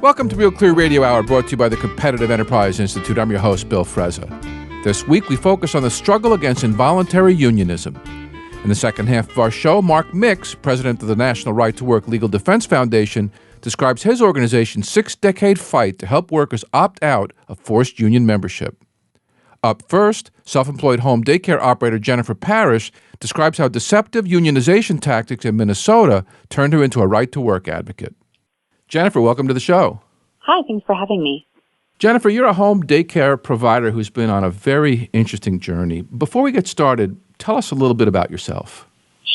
Welcome to Real Clear Radio Hour, brought to you by the Competitive Enterprise Institute. I'm your host, Bill Frezza. This week, we focus on the struggle against involuntary unionism. In the second half of our show, Mark Mix, president of the National Right to Work Legal Defense Foundation, describes his organization's 6-decade fight to help workers opt out of forced union membership. Up first, self-employed home daycare operator Jennifer Parrish describes how deceptive unionization tactics in Minnesota turned her into a right-to-work advocate. Jennifer, welcome to the show. Hi, thanks for having me. Jennifer, you're a home daycare provider who's been on a very interesting journey. Before we get started, tell us a little bit about yourself.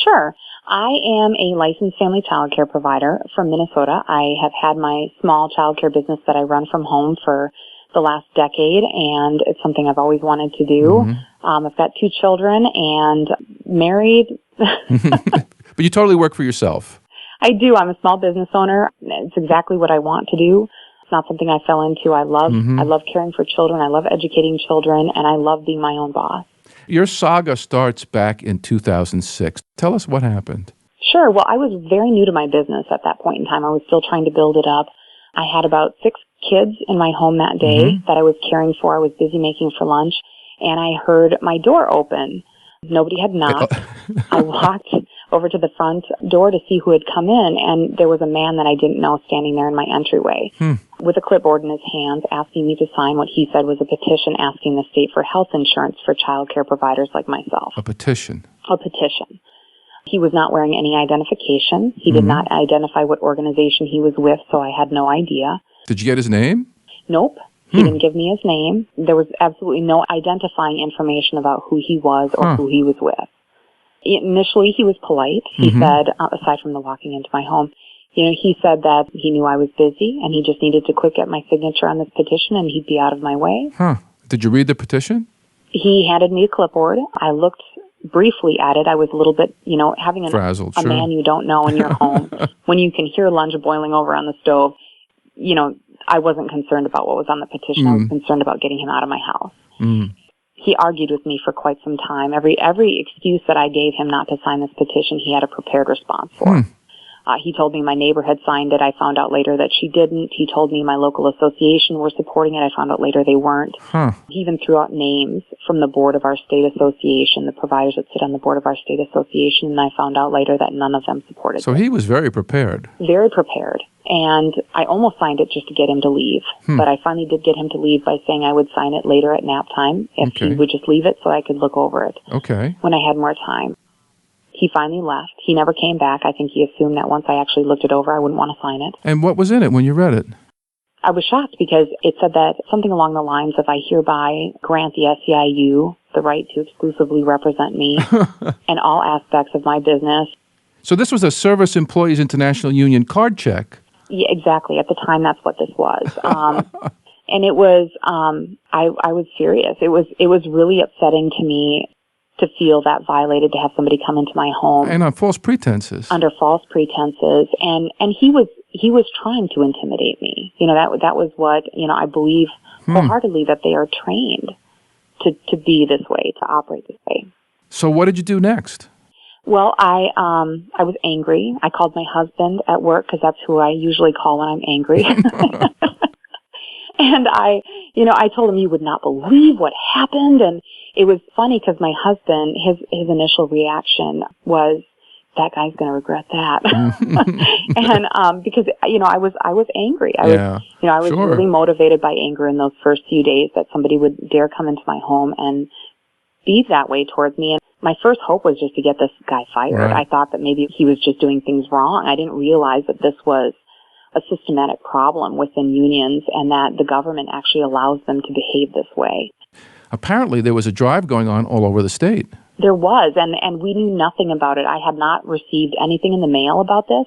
Sure. I am a licensed family childcare provider from Minnesota. I have had my small childcare business that I run from home for the last decade, and it's something I've always wanted to do. I've got 2 children and married. But you totally work for yourself. I do. I'm a small business owner. It's exactly what I want to do. It's not something I fell into. I love caring for children. I love educating children, and I love being my own boss. Your saga starts back in 2006. Tell us what happened. Sure. Well, I was very new to my business at that point in time. I was still trying to build it up. I had about 6 kids in my home that day that I was caring for. I was busy making for lunch, and I heard my door open. Nobody had knocked. I walked over to the front door to see who had come in, and there was a man that I didn't know standing there in my entryway with a clipboard in his hands asking me to sign what he said was a petition asking the state for health insurance for child care providers like myself. A petition? A petition. He was not wearing any identification. He did not identify what organization he was with, so I had no idea. Did you get his name? Nope. He didn't give me his name. There was absolutely no identifying information about who he was or who he was with. Initially, he was polite. He said, aside from the walking into my home, he said that he knew I was busy and he just needed to quick get my signature on this petition and he'd be out of my way. Did you read the petition? He handed me a clipboard. I looked briefly at it. I was a little bit, having frazzled, a man you don't know in your home, when you can hear lunch boiling over on the stove, I wasn't concerned about what was on the petition. I was concerned about getting him out of my house. He argued with me for quite some time. Every excuse that I gave him not to sign this petition, he had a prepared response for. He told me my neighbor had signed it. I found out later that she didn't. He told me my local association were supporting it. I found out later they weren't. He even threw out names from the board of our state association, the providers that sit on the board of our state association, and I found out later that none of them supported it. So he was very prepared. Very prepared. And I almost signed it just to get him to leave. But I finally did get him to leave by saying I would sign it later at nap time if he would just leave it so I could look over it when I had more time. He finally left. He never came back. I think he assumed that once I actually looked it over, I wouldn't want to sign it. And what was in it when you read it? I was shocked because it said that something along the lines of I hereby grant the SEIU the right to exclusively represent me in all aspects of my business. So this was a Service Employees International Union card check. Yeah, exactly. At the time, that's what this was. And it was, I was serious. It was really upsetting to me to feel that violated, to have somebody come into my home. And on false pretenses. Under false pretenses. And he was trying to intimidate me. That was what, I believe wholeheartedly that they are trained to be this way, to operate this way. So what did you do next? Well, I was angry. I called my husband at work because that's who I usually call when I'm angry. And I told him you would not believe what happened. And it was funny because my husband, his initial reaction was, that guy's going to regret that. And because I was angry. I was really motivated by anger in those first few days that somebody would dare come into my home and be that way towards me. And my first hope was just to get this guy fired. Right. I thought that maybe he was just doing things wrong. I didn't realize that this was a systematic problem within unions and that the government actually allows them to behave this way. Apparently there was a drive going on all over the state. There was, and we knew nothing about it. I had not received anything in the mail about this.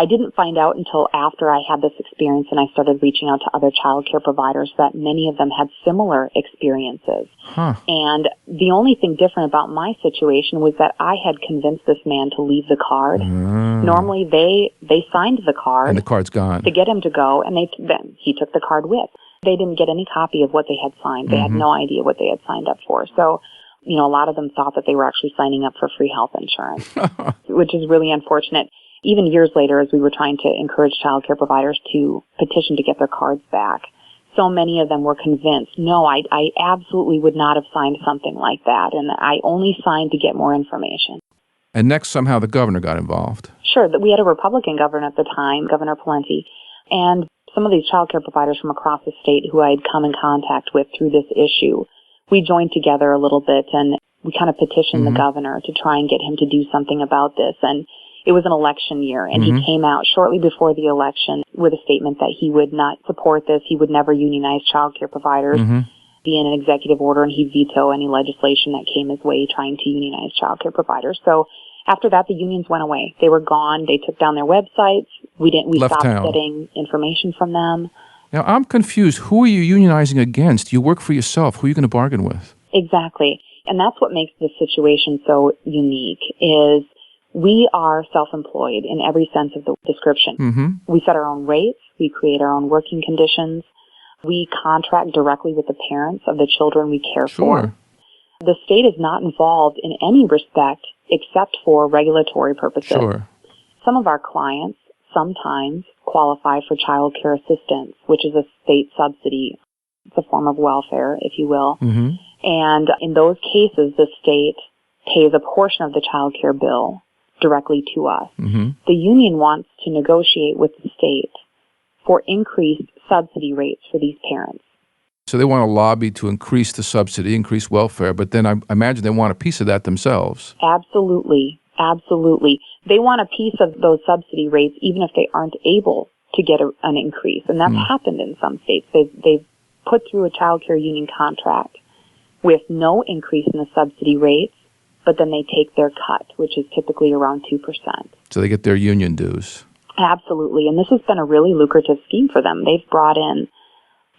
I didn't find out until after I had this experience and I started reaching out to other child care providers that many of them had similar experiences. And the only thing different about my situation was that I had convinced this man to leave the card. Normally they signed the card. And the card's gone. To get him to go, and then he took the card with. They didn't get any copy of what they had signed. They had no idea what they had signed up for. So, a lot of them thought that they were actually signing up for free health insurance, which is really unfortunate. even years later, as we were trying to encourage childcare providers to petition to get their cards back, so many of them were convinced, no, I absolutely would not have signed something like that, and I only signed to get more information. And next, somehow the governor got involved. Sure, that we had a Republican governor at the time, Governor Pawlenty, and some of these childcare providers from across the state who I had come in contact with through this issue, we joined together a little bit, and we kind of petitioned the governor to try and get him to do something about this. And it was an election year, and he came out shortly before the election with a statement that he would not support this. He would never unionize childcare providers via an executive order, and he'd veto any legislation that came his way trying to unionize childcare providers. So after that, the unions went away. They were gone. They took down their websites. We stopped getting information from them. Now, I'm confused. Who are you unionizing against? You work for yourself. Who are you going to bargain with? Exactly. And that's what makes this situation so unique is we are self-employed in every sense of the description. We set our own rates. We create our own working conditions. We contract directly with the parents of the children we care for. The state is not involved in any respect except for regulatory purposes. Some of our clients sometimes qualify for child care assistance, which is a state subsidy. It's a form of welfare, if you will. And in those cases, the state pays a portion of the child care bill directly to us. The union wants to negotiate with the state for increased subsidy rates for these parents. So they want to lobby to increase the subsidy, increase welfare, but then I imagine they want a piece of that themselves. Absolutely. Absolutely. They want a piece of those subsidy rates even if they aren't able to get an increase. And that's happened in some states. They've put through a child care union contract with no increase in the subsidy rates, but then they take their cut, which is typically around 2%. So they get their union dues. Absolutely. And this has been a really lucrative scheme for them. They've brought in,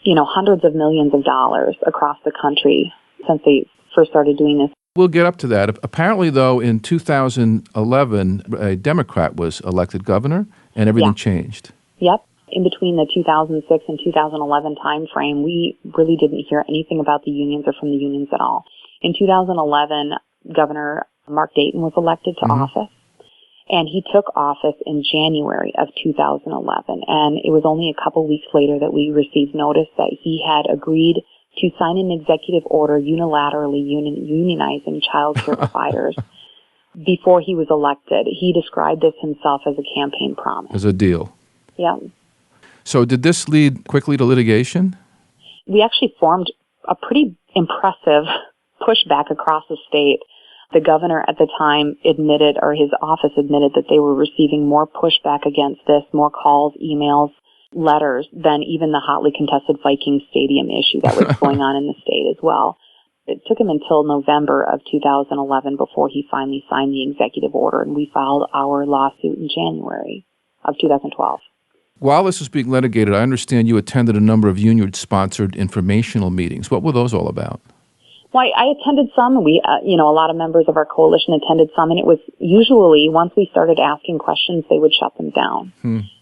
hundreds of millions of dollars across the country since they first started doing this. We'll get up to that. Apparently, though, in 2011, a Democrat was elected governor, and everything changed. Yep. In between the 2006 and 2011 timeframe, we really didn't hear anything about the unions or from the unions at all. In 2011, Governor Mark Dayton was elected to office, and he took office in January of 2011. And it was only a couple weeks later that we received notice that he had agreed to sign an executive order unilaterally unionizing child care providers before he was elected. He described this himself as a campaign promise. As a deal. Yeah. So did this lead quickly to litigation? We actually formed a pretty impressive pushback across the state. The governor at the time admitted, or his office admitted, that they were receiving more pushback against this, more calls, emails, letters than even the hotly contested Vikings Stadium issue that was going on in the state as well. It took him until November of 2011 before he finally signed the executive order, and we filed our lawsuit in January of 2012. While this was being litigated, I understand you attended a number of union-sponsored informational meetings. What were those all about? Well, I attended some. We, a lot of members of our coalition attended some, and it was usually once we started asking questions, they would shut them down.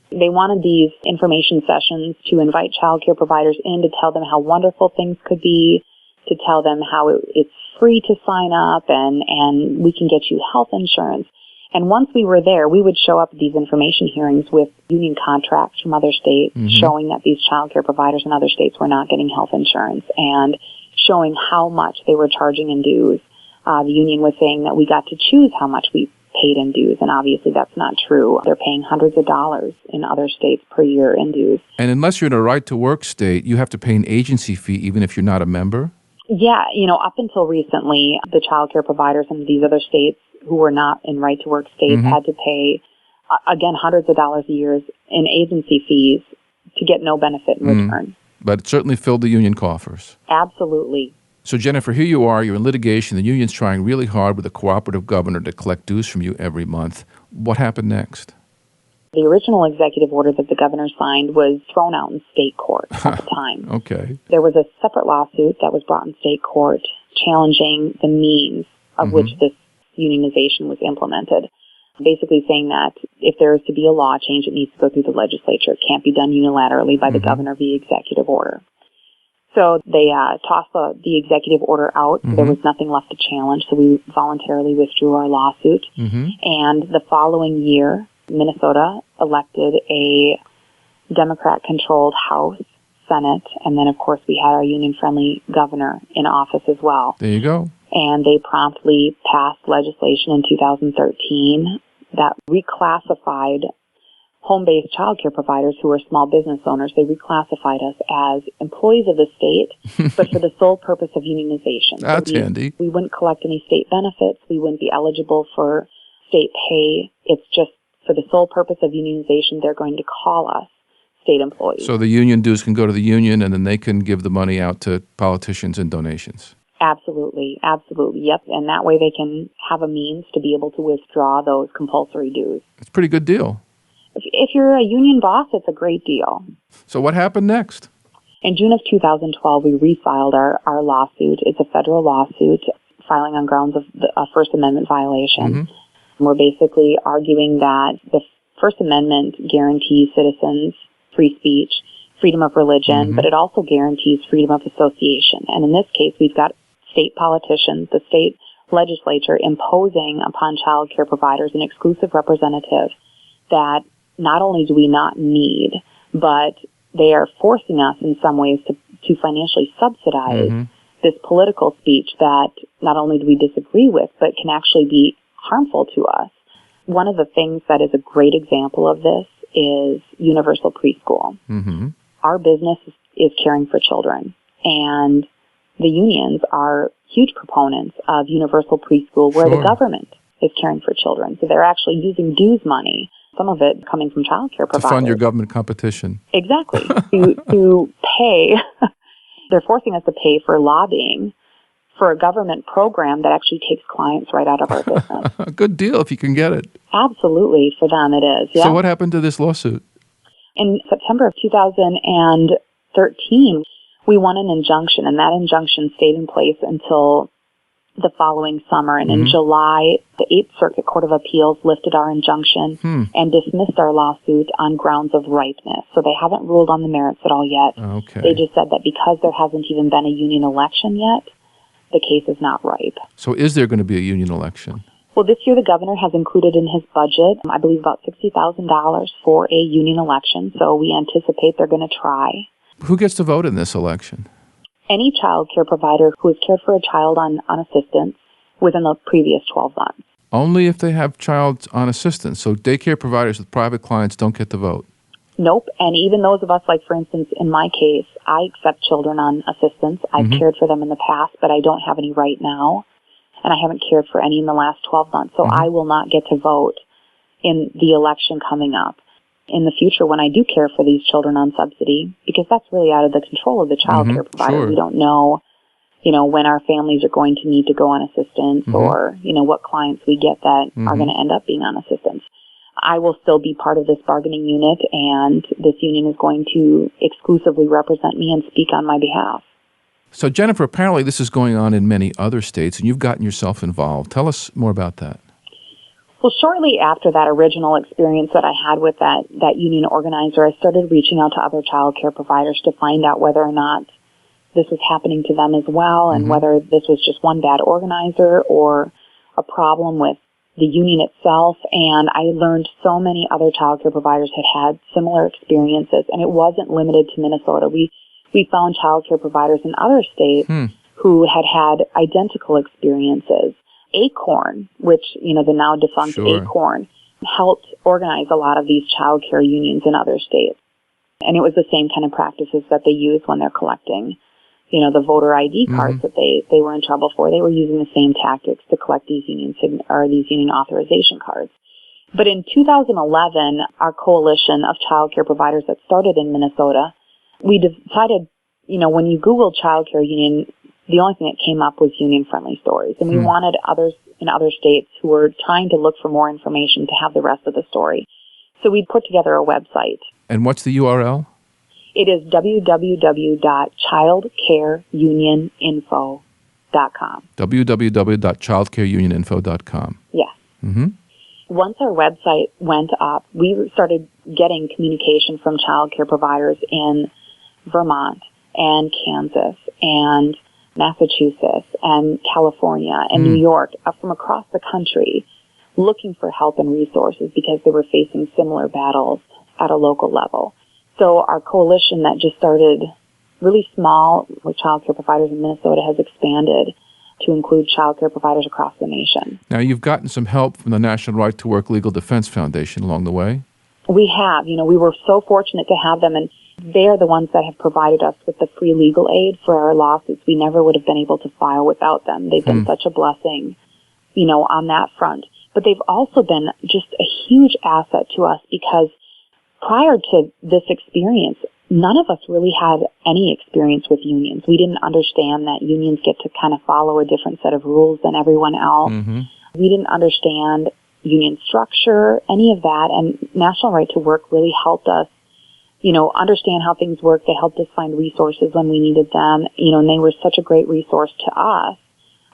They wanted these information sessions to invite child care providers in to tell them how wonderful things could be, to tell them how it's free to sign up and we can get you health insurance. And once we were there, we would show up at these information hearings with union contracts from other states showing that these child care providers in other states were not getting health insurance and showing how much they were charging in dues. The union was saying that we got to choose how much we paid in dues, and obviously that's not true. They're paying hundreds of dollars in other states per year in dues. And unless you're in a right-to-work state, you have to pay an agency fee even if you're not a member? Yeah, up until recently, the child care providers in these other states who were not in right-to-work states had to pay, again, hundreds of dollars a year in agency fees to get no benefit in return. But it certainly filled the union coffers. Absolutely. So, Jennifer, here you are. You're in litigation. The union's trying really hard with a cooperative governor to collect dues from you every month. What happened next? The original executive order that the governor signed was thrown out in state court at the time. Okay. There was a separate lawsuit that was brought in state court challenging the means of which this unionization was implemented, basically saying that if there is to be a law change, it needs to go through the legislature. It can't be done unilaterally by the governor via executive order. So they tossed the executive order out. So there was nothing left to challenge, so we voluntarily withdrew our lawsuit. And the following year, Minnesota elected a Democrat-controlled House, Senate, and then, of course, we had our union-friendly governor in office as well. There you go. And they promptly passed legislation in 2013 that reclassified home-based child care providers who are small business owners. They reclassified us as employees of the state, but for the sole purpose of unionization. That's handy. We wouldn't collect any state benefits. We wouldn't be eligible for state pay. It's just for the sole purpose of unionization, they're going to call us state employees. So the union dues can go to the union, and then they can give the money out to politicians in donations. Absolutely. Absolutely. Yep. And that way they can have a means to be able to withdraw those compulsory dues. It's a pretty good deal. If you're a union boss, it's a great deal. So what happened next? In June of 2012, we refiled our lawsuit. It's a federal lawsuit, filing on grounds of a First Amendment violation. Mm-hmm. We're basically arguing that the First Amendment guarantees citizens free speech, freedom of religion, but it also guarantees freedom of association. And in this case, we've got state politicians, the state legislature, imposing upon child care providers an exclusive representative that not only do we not need, but they are forcing us in some ways to financially subsidize this political speech that not only do we disagree with, but can actually be harmful to us. One of the things that is a great example of this is universal preschool. Mm-hmm. Our business is caring for children, and the unions are huge proponents of universal preschool where the government is caring for children. So they're actually using dues money, some of it coming from child care providers. To fund your government competition. Exactly. to pay. They're forcing us to pay for lobbying for a government program that actually takes clients right out of our business. A good deal if you can get it. Absolutely. For them it is. Yeah. So what happened to this lawsuit? In September of 2013, we won an injunction, and that injunction stayed in place until the following summer. And in July, the 8th Circuit Court of Appeals lifted our injunction and dismissed our lawsuit on grounds of ripeness. So they haven't ruled on the merits at all yet. Okay. They just said that because there hasn't even been a union election yet, the case is not ripe. So is there going to be a union election? Well, this year the governor has included in his budget, I believe, about $60,000 for a union election. So we anticipate they're going to try. Who gets to vote in this election? Any child care provider who has cared for a child on assistance within the previous 12 months. Only if they have child on assistance. So daycare providers with private clients don't get to vote? Nope. And even those of us, like, for instance, in my case, I accept children on assistance. I've cared for them in the past, but I don't have any right now. And I haven't cared for any in the last 12 months. So I will not get to vote in the election coming up. In the future, when I do care for these children on subsidy, because that's really out of the control of the child care provider. Sure. We don't know, when our families are going to need to go on assistance or, what clients we get that are going to end up being on assistance. I will still be part of this bargaining unit, and this union is going to exclusively represent me and speak on my behalf. So, Jennifer, apparently this is going on in many other states, and you've gotten yourself involved. Tell us more about that. Well, shortly after that original experience that I had with that union organizer, I started reaching out to other child care providers to find out whether or not this was happening to them as well, and whether this was just one bad organizer or a problem with the union itself. And I learned so many other child care providers had similar experiences, and it wasn't limited to Minnesota. We found child care providers in other states who had identical experiences. Acorn, which, the now defunct Acorn, helped organize a lot of these child care unions in other states. And it was the same kind of practices that they use when they're collecting, the voter ID cards that they were in trouble for. They were using the same tactics to collect these union authorization cards. But in 2011, our coalition of child care providers that started in Minnesota, we decided, when you Google child care union, the only thing that came up was union-friendly stories. And we wanted others in other states who were trying to look for more information to have the rest of the story. So we put together a website. And what's the URL? It is www.childcareunioninfo.com. www.childcareunioninfo.com. Yes. Once our website went up, we started getting communication from child care providers in Vermont and Kansas and Massachusetts and California and New York, from across the country, looking for help and resources because they were facing similar battles at a local level. So our coalition that just started really small with child care providers in Minnesota has expanded to include child care providers across the nation. Now, you've gotten some help from the National Right to Work Legal Defense Foundation along the way. We have. We were so fortunate to have them, and they are the ones that have provided us with the free legal aid for our lawsuits. We never would have been able to file without them. They've been such a blessing, on that front. But they've also been just a huge asset to us because prior to this experience, none of us really had any experience with unions. We didn't understand that unions get to kind of follow a different set of rules than everyone else. We didn't understand union structure, any of that. And National Right to Work really helped us, understand how things work. They helped us find resources when we needed them, and they were such a great resource to us.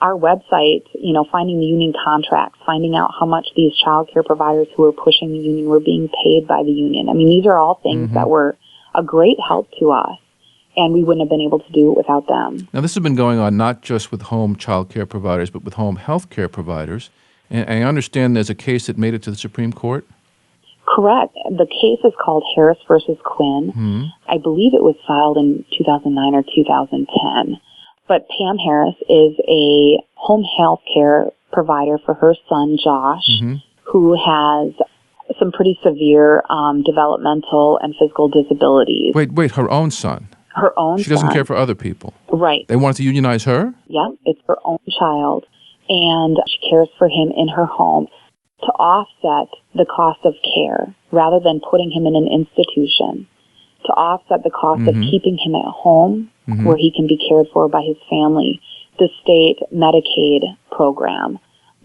Our website, finding the union contracts, finding out how much these child care providers who were pushing the union were being paid by the union. I mean, these are all things that were a great help to us, and we wouldn't have been able to do it without them. Now, this has been going on not just with home child care providers, but with home health care providers. And I understand there's a case that made it to the Supreme Court? Correct. The case is called Harris versus Quinn. I believe it was filed in 2009 or 2010. But Pam Harris is a home health care provider for her son, Josh, who has some pretty severe developmental and physical disabilities. Wait, her own son? Her own son. She doesn't care for other people? Right. They wanted to unionize her? Yeah, it's her own child. And she cares for him in her home to offset the cost of care rather than putting him in an institution, to offset the cost of keeping him at home where he can be cared for by his family. The state Medicaid program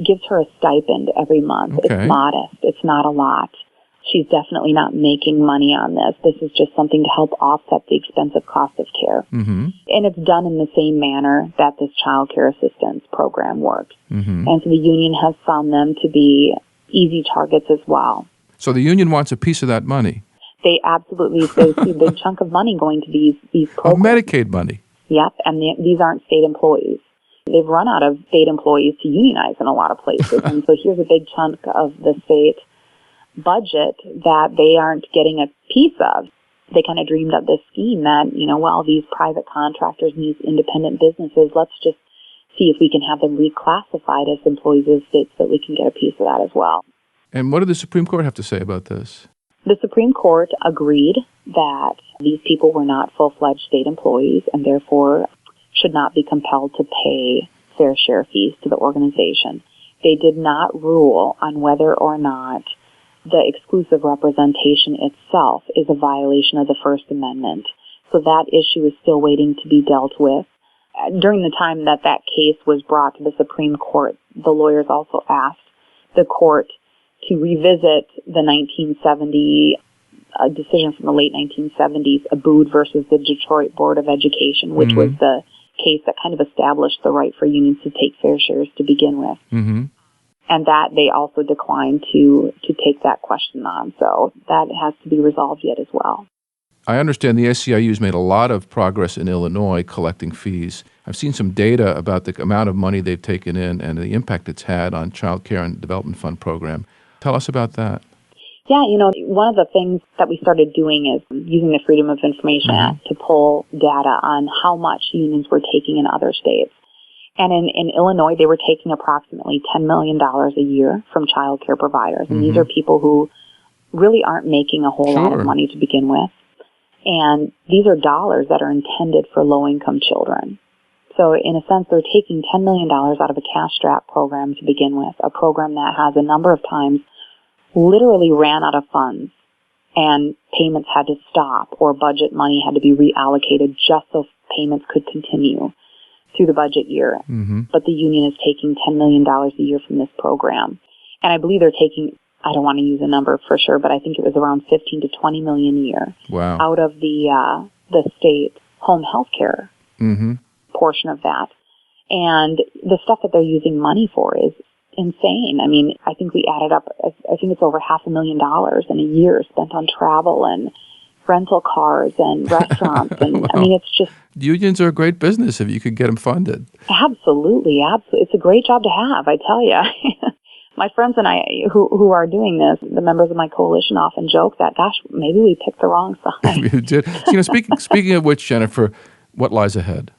gives her a stipend every month. Okay. It's modest. It's not a lot. She's definitely not making money on this. This is just something to help offset the expensive cost of care. And it's done in the same manner that this child care assistance program works. And so the union has found them to be easy targets as well. So the union wants a piece of that money? They absolutely, they see a big chunk of money going to these programs. Medicaid money? Yep, and these aren't state employees. They've run out of state employees to unionize in a lot of places. And so here's a big chunk of the state budget that they aren't getting a piece of. They kind of dreamed up this scheme that, these private contractors and these independent businesses, let's just see if we can have them reclassified as employees of the state so that we can get a piece of that as well. And what did the Supreme Court have to say about this? The Supreme Court agreed that these people were not full-fledged state employees and therefore should not be compelled to pay fair share fees to the organization. They did not rule on whether or not the exclusive representation itself is a violation of the First Amendment. So that issue is still waiting to be dealt with. During the time that case was brought to the Supreme Court, the lawyers also asked the court to revisit the 1970 decision from the late 1970s, Abood versus the Detroit Board of Education, which was the case that kind of established the right for unions to take fair shares to begin with. And that they also declined to take that question on. So that has to be resolved yet as well. I understand the SEIU has made a lot of progress in Illinois collecting fees. I've seen some data about the amount of money they've taken in and the impact it's had on Child Care and Development Fund program. Tell us about that. Yeah, one of the things that we started doing is using the Freedom of Information Act to pull data on how much unions were taking in other states. And in Illinois, they were taking approximately $10 million a year from child care providers. And these are people who really aren't making a whole lot of money to begin with. And these are dollars that are intended for low-income children. So in a sense, they're taking $10 million out of a cash-strapped program to begin with, a program that has a number of times literally ran out of funds and payments had to stop or budget money had to be reallocated just so payments could continue through the budget year. But the union is taking $10 million a year from this program. And I believe they're taking, I don't want to use a number for sure, but I think it was around 15 to 20 million a year out of the state home health care portion of that. And the stuff that they're using money for is insane. I mean, I think we added up, I think it's over $500,000 in a year spent on travel and rental cars and restaurants. And I mean, it's just... Unions are a great business if you could get them funded. Absolutely, absolutely. It's a great job to have, I tell you. My friends and I who are doing this, the members of my coalition often joke that, gosh, maybe we picked the wrong side. You did. Speaking of which, Jennifer, what lies ahead?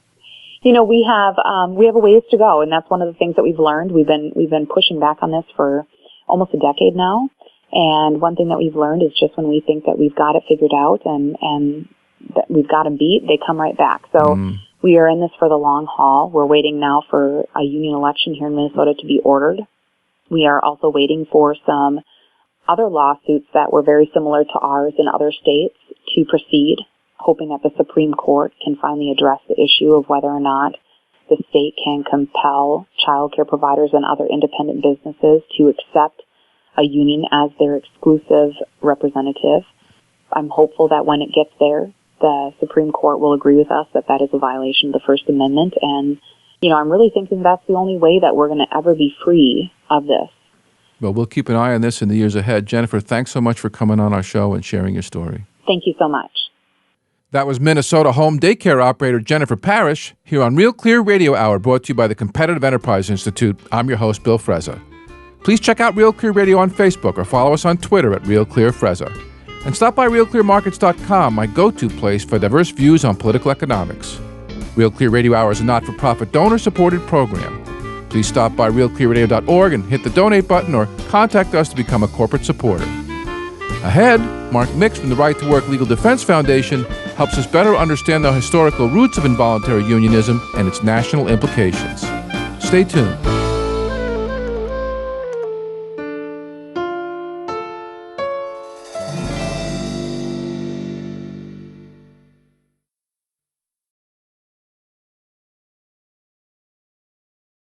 We have a ways to go, and that's one of the things that we've learned. We've been pushing back on this for almost a decade now, and one thing that we've learned is just when we think that we've got it figured out and that we've got them beat, they come right back. So we are in this for the long haul. We're waiting now for a union election here in Minnesota to be ordered. We are also waiting for some other lawsuits that were very similar to ours in other states to proceed, hoping that the Supreme Court can finally address the issue of whether or not the state can compel childcare providers and other independent businesses to accept a union as their exclusive representative. I'm hopeful that when it gets there, the Supreme Court will agree with us that that is a violation of the First Amendment. And, I'm really thinking that's the only way that we're going to ever be free of this. Well, we'll keep an eye on this in the years ahead. Jennifer, thanks so much for coming on our show and sharing your story. Thank you so much. That was Minnesota home daycare operator Jennifer Parrish here on Real Clear Radio Hour, brought to you by the Competitive Enterprise Institute. I'm your host, Bill Frezza. Please check out Real Clear Radio on Facebook or follow us on Twitter at Real Clear Frezza. And stop by RealClearMarkets.com, my go-to place for diverse views on political economics. Real Clear Radio Hour is a not-for-profit donor-supported program. Please stop by RealClearRadio.org and hit the donate button or contact us to become a corporate supporter. Ahead, Mark Mix from the Right to Work Legal Defense Foundation helps us better understand the historical roots of involuntary unionism and its national implications. Stay tuned.